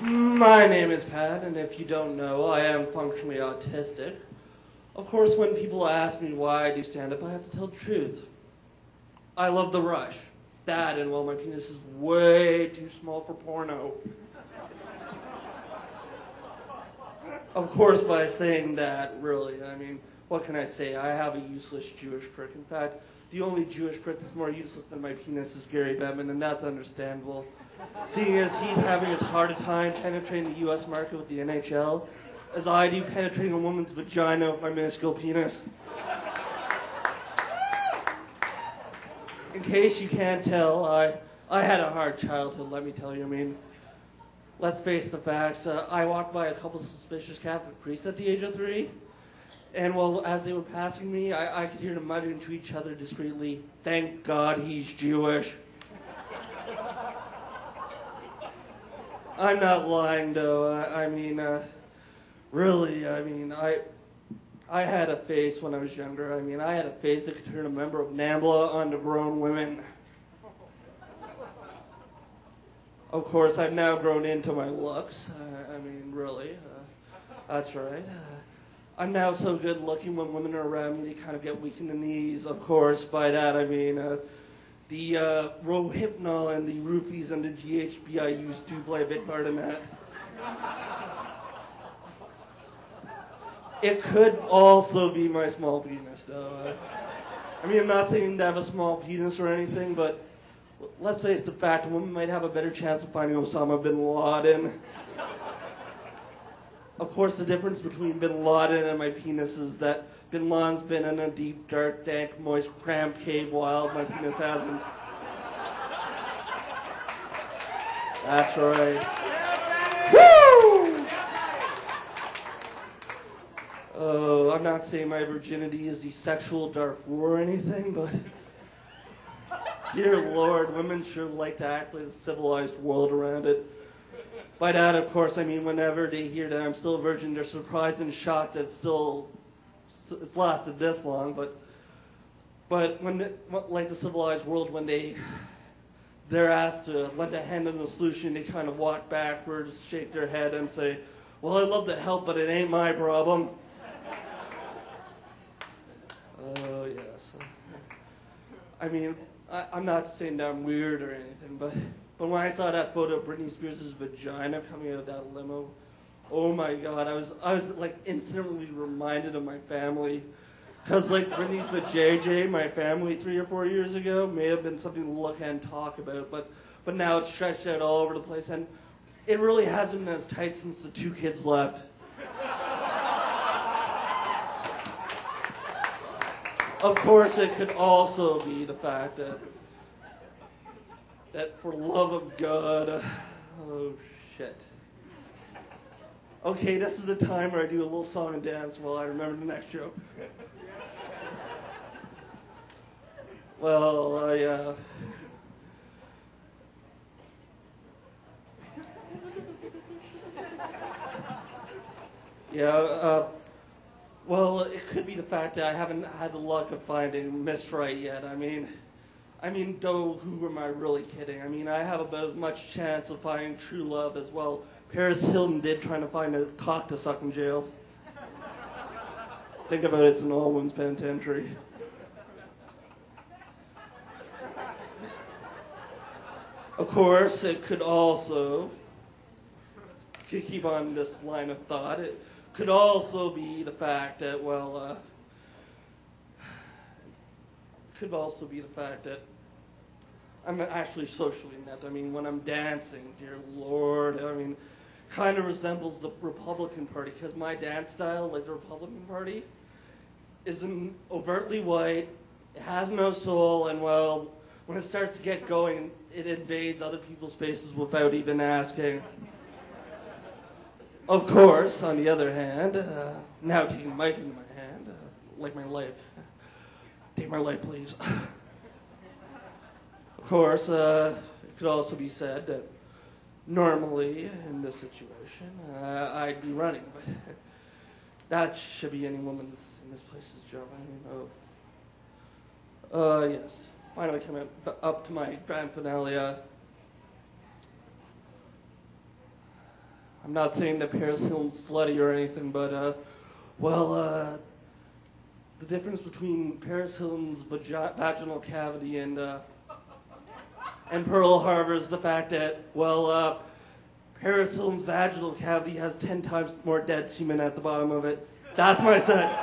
My name is Pat, and if you don't know, I am functionally autistic. Of course, when people ask me why I do stand-up, I have to tell the truth. I love the rush. That, and well, my penis is way too small for porno. Of course, by saying that, really, I mean, what can I say? I have a useless Jewish prick. In fact, the only Jewish prick that's more useless than my penis is Gary Bettman, and that's understandable. Seeing as he's having as hard a time penetrating the U.S. market with the NHL as I do penetrating a woman's vagina with my minuscule penis. In case you can't tell, I had a hard childhood, let me tell you. I mean, let's face the facts. I walked by a couple of suspicious Catholic priests at the age of 3. And well, as they were passing me, I could hear them muttering to each other discreetly, "Thank God he's Jewish." I'm not lying, though. I mean, really, I mean, I had a face when I was younger. I mean, I had a face that could turn a member of NAMBLA onto grown women. Of course, I've now grown into my looks. I mean, really, that's right. I'm now so good looking when women are around me, they kind of get weak in the knees. Of course, by that I mean the Rohypnol and the roofies and the GHB I use do play a big part in that. It could also be my small penis, though. I mean, I'm not saying to have a small penis or anything, but let's face the fact, a woman might have a better chance of finding Osama bin Laden. Of course, the difference between bin Laden and my penis is that bin Laden's been in a deep, dark, dank, moist, cramped cave while my penis hasn't. That's right. Woo! Oh, I'm not saying my virginity is the sexual Darfur or anything, but dear Lord, women sure like to act like the civilized world around it. By that, of course, I mean whenever they hear that I'm still a virgin, they're surprised and shocked that it's lasted this long. But when, like the civilized world, when they're asked to lend a hand in the solution, they kind of walk backwards, shake their head, and say, "Well, I'd love to help, but it ain't my problem." Oh, yes. I mean, I'm not saying that I'm weird or anything, but when I saw that photo of Britney Spears' vagina coming out of that limo, oh my God, I was like instantly reminded of my family. Because like Britney's vajayjay, my family 3 or 4 years ago, may have been something to look and talk about, but now it's stretched out all over the place, and it really hasn't been as tight since the 2 kids left. Of course, it could also be the fact that for love of God, oh shit. Okay, this is the time where I do a little song and dance while I remember the next joke. Well, well, it could be the fact that I haven't had the luck of finding Miss Right yet. I mean, though, who am I really kidding? I mean, I have about as much chance of finding true love as well. Paris Hilton did trying to find a cock to suck in jail. Think about it, it's an all-women's penitentiary. Of course, it could also, to keep on this line of thought, it could also be the fact that, well, could also be the fact that I'm actually socially inept. I mean, when I'm dancing, dear Lord, I mean, kind of resembles the Republican Party, because my dance style, like the Republican Party, isn't overtly white, it has no soul, and well, when it starts to get going, it invades other people's spaces without even asking. Of course, on the other hand, now taking the mic into my hand, like my life. Take my life, please. Of course, it could also be said that normally in this situation, I'd be running, but that should be any woman's in this place's job. I mean, yes. Finally coming up to my grand finale. I'm not saying that Paris Hilton's slutty or anything, but, the difference between Paris Hilton's vaginal cavity and Pearl Harbor is the fact that, Paris Hilton's vaginal cavity has 10 times more dead semen at the bottom of it. That's my set.